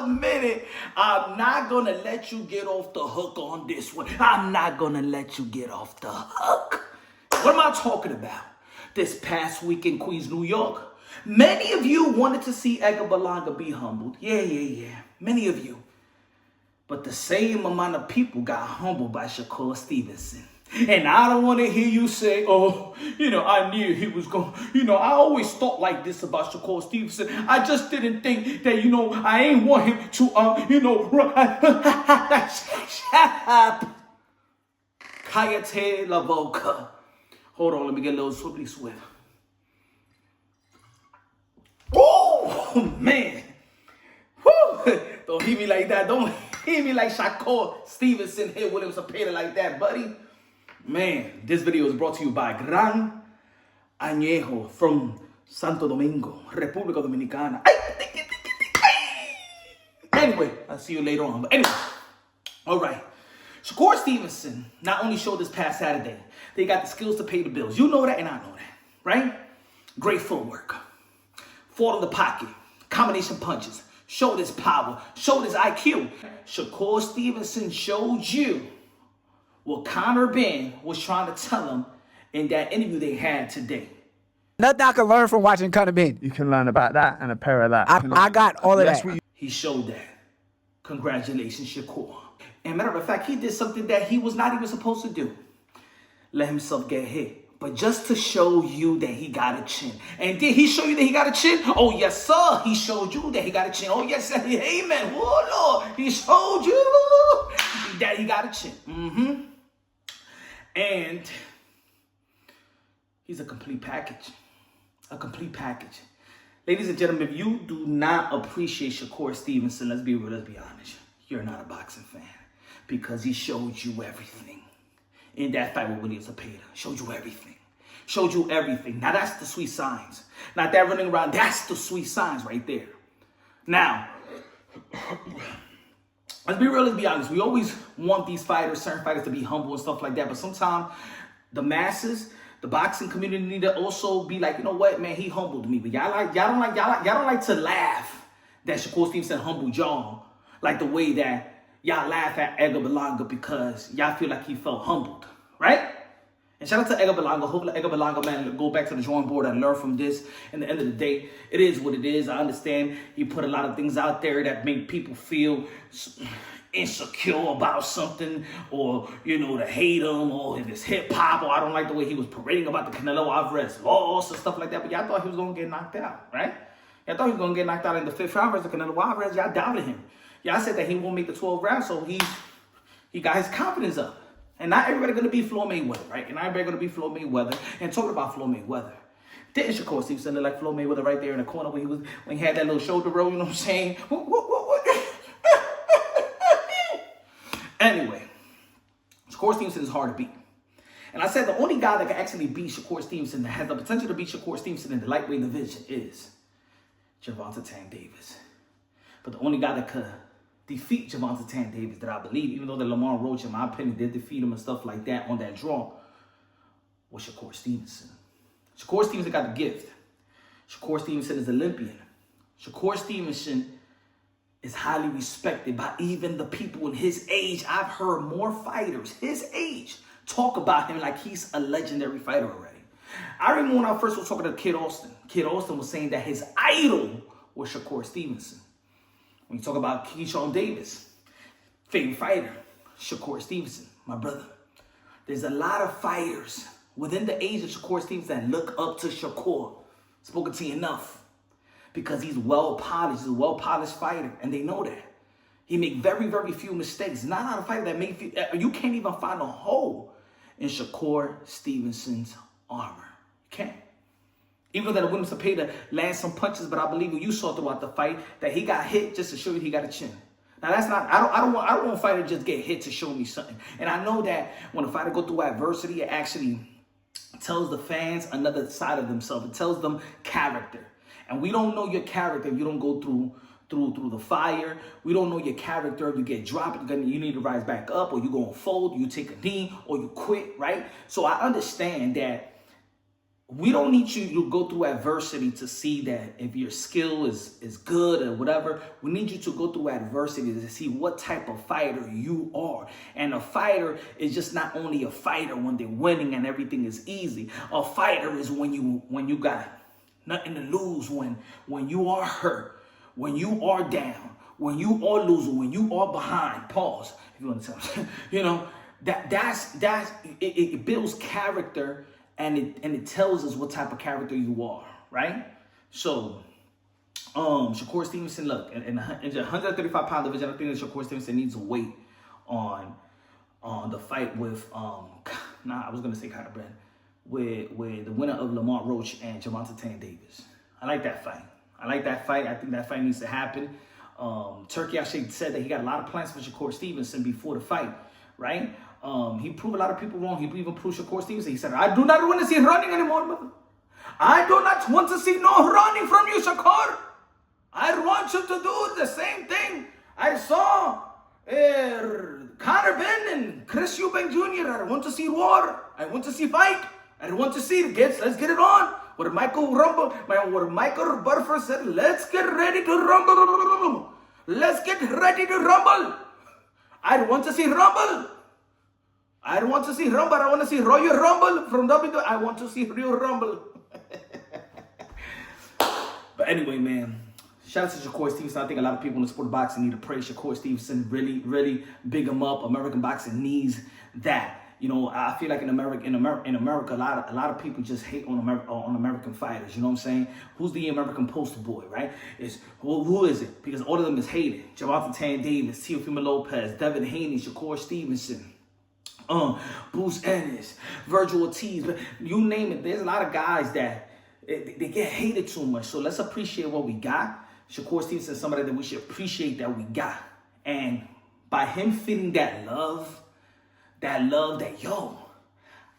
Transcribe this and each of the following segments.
a minute. I'm not going to let you get off the hook on this one. I'm not going to let you get off the hook. What am I talking about? This past week in Queens, New York, many of you wanted to see Edgar Berlanga be humbled. Yeah. Many of you. But the same amount of people got humbled by Shakur Stevenson. And I don't want to hear you say, oh, I knew he was going, I always thought like this about Shakur Stevenson. I just didn't think that, I ain't want him to, run. Shut up. Kayate la boca. Hold on, let me get a little swiftly swift. Oh, man. Woo. Don't hit me like that. Don't hit me like Shakur Stevenson hit Edwin Zepeda like that, buddy. Man, this video is brought to you by Gran Añejo from Santo Domingo, República Dominicana. Anyway, I'll see you later on. But anyway, all right. Shakur Stevenson not only showed this past Saturday, they got the skills to pay the bills. You know that and I know that, right? Great footwork. Fought in the pocket. Combination punches. Showed his power. Showed his IQ. Shakur Stevenson showed you what Conor Ben was trying to tell him in that interview they had today. Nothing I can learn from watching Conor Ben. You can learn about that and a pair of that. I got all of that. He showed that. Congratulations, Shakur. And matter of fact, he did something that he was not even supposed to do. Let himself get hit. But just to show you that he got a chin. And did he show you that he got a chin? Oh, yes, sir. He showed you that he got a chin. Oh, yes, sir. Amen. Oh, Lord. He showed you that he got a chin. And he's a complete package. A complete package. Ladies and gentlemen, if you do not appreciate Shakur Stevenson, let's be real, let's be honest. You're not a boxing fan. Because he showed you everything. In that fight with Edwin Zepeda. Showed you everything. Showed you everything. Now that's the sweet signs. Not that running around. That's the sweet signs right there. Now, let's be real, let's be honest. We always want these fighters, certain fighters, to be humble and stuff like that. But sometimes the masses, the boxing community need to also be like, you know what, man, he humbled me. But y'all don't like to laugh that Shakur Stevenson humbled y'all like the way that y'all laugh at Edgar Berlanga because y'all feel like he felt humbled, right? And shout out to Edgar Berlanga. Hopefully Edgar Berlanga, man, go back to the drawing board and learn from this. And at the end of the day, it is what it is. I understand he put a lot of things out there that make people feel insecure about something, or, to hate him, or if it's hip-hop, or I don't like the way he was parading about the Canelo Alvarez loss and stuff like that. But y'all thought he was going to get knocked out, right? Y'all thought he was going to get knocked out in the 5th round versus the Canelo Alvarez. Y'all doubted him. Y'all said that he won't make the 12th round, so he got his confidence up. And not everybody going to be Floyd Mayweather, right? And not everybody going to be Floyd Mayweather. And talking about Floyd Mayweather, didn't Shakur Stevenson look like Floyd Mayweather right there in the corner when he had that little shoulder roll, you know what I'm saying? Anyway, Shakur Stevenson is hard to beat. And I said the only guy that can actually beat Shakur Stevenson, that has the potential to beat Shakur Stevenson in the lightweight division, is Gervonta Tank Davis. But the only guy that could defeat Gervonta Tank Davis, that I believe, even though the Lamar Roach, in my opinion, did defeat him and stuff like that on that draw, was Shakur Stevenson. Shakur Stevenson got the gift. Shakur Stevenson is Olympian. Shakur Stevenson is highly respected by even the people in his age. I've heard more fighters his age talk about him like he's a legendary fighter already. I remember when I first was talking to Kid Austin. Kid Austin was saying that his idol was Shakur Stevenson. When you talk about Keyshawn Davis, favorite fighter, Shakur Stevenson, my brother. There's a lot of fighters within the age of Shakur Stevenson that look up to Shakur. Spoken to you enough. Because he's well-polished. He's a well-polished fighter. And they know that. He make very, very few mistakes. Not a fighter that make you can't even find a hole in Shakur Stevenson's armor. You can't. Even though that Edwin Zepeda lands some punches, but I believe you saw throughout the fight that he got hit just to show you he got a chin. Now that's not. I don't want a fighter to just get hit to show me something. And I know that when a fighter go through adversity, it actually tells the fans another side of themselves. It tells them character. And we don't know your character if you don't go through the fire. We don't know your character if you get dropped. You need to rise back up, or you go and fold, you take a knee, or you quit, right? So I understand that we don't need you to go through adversity to see that if your skill is good or whatever. We need you to go through adversity to see what type of fighter you are. And a fighter is just not only a fighter when they're winning and everything is easy. A fighter is when you got nothing to lose, when you are hurt, when you are down, when you are losing, when you are behind. Pause. If you want to tell me. You know, it builds character. And it tells us what type of character you are, right? So, Shakur Stevenson, look, in the 135-pound division, I think that Shakur Stevenson needs to wait on the fight with I was gonna say Conor Benn, with the winner of Lamont Roach and Gervonta Tank Davis. I like that fight. I think that fight needs to happen. Turkey actually said that he got a lot of plans for Shakur Stevenson before the fight, right? He proved a lot of people wrong. He even proved Shakur Stevenson. He said, I do not want to see running anymore, brother. I do not want to see no running from you, Shakur. I want you to do the same thing I saw Conor Benn and Chris Eubank Jr. I want to see war. I want to see fight. I want to see let's get it on. What Michael Burford said, let's get ready to rumble. Let's get ready to rumble. I want to see rumble. I don't want to see Rumble. I want to see Royal Rumble from WWE. I want to see Real Rumble. But anyway, man, shout out to Shakur Stevenson. I think a lot of people in the sport of boxing need to praise Shakur Stevenson. Really, really big him up. American boxing needs that. You know, I feel like in America, a lot of people just hate on American fighters. You know what I'm saying? Who's the American poster boy, right? Who is it? Because all of them is hated. Gervonta Tank Davis, Teofimo Lopez, Devin Haney, Shakur Stevenson. Bruce Ennis, Virgil Ortiz, but you name it. There's a lot of guys that they get hated too much. So let's appreciate what we got. Shakur Stevenson is somebody that we should appreciate that we got. And by him feeling that love, yo,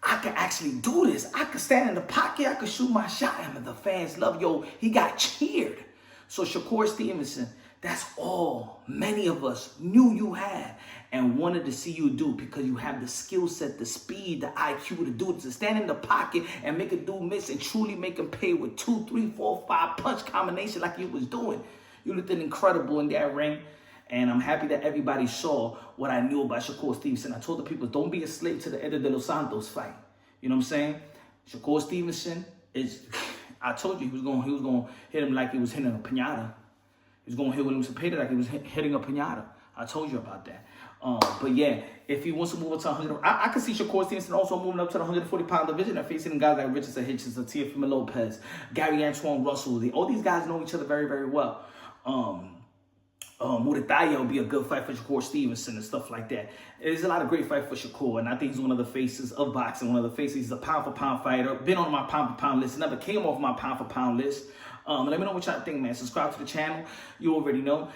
I can actually do this. I can stand in the pocket. I can shoot my shot. And the fans love, yo, he got cheered. So Shakur Stevenson, that's all many of us knew you had and wanted to see you do, because you have the skill set, the speed, the IQ to do it, to stand in the pocket and make a dude miss and truly make him pay with 2, 3, 4, 5 punch combination like you was doing. You looked incredible in that ring. And I'm happy that everybody saw what I knew about Shakur Stevenson. I told the people, don't be a slave to the Edwin de los Santos fight. You know what I'm saying? Shakur Stevenson is, I told you he was going to hit him like he was hitting a piñata. He was going to hit Edwin Zepeda like he was hitting a piñata. I told you about that. But yeah, if he wants to move up to 100, I can see Shakur Stevenson also moving up to the 140-pound division and facing guys like Richardson Hitchens, Teofimo Lopez, Gary Antoine Russell. All these guys know each other very, very well. Murataya will be a good fight for Shakur Stevenson and stuff like that. There's a lot of great fight for Shakur, and I think he's one of the faces of boxing, one of the faces. He's a pound-for-pound fighter, been on my pound-for-pound list, never came off my pound-for-pound list. Let me know what y'all think, man. Subscribe to the channel. You already know.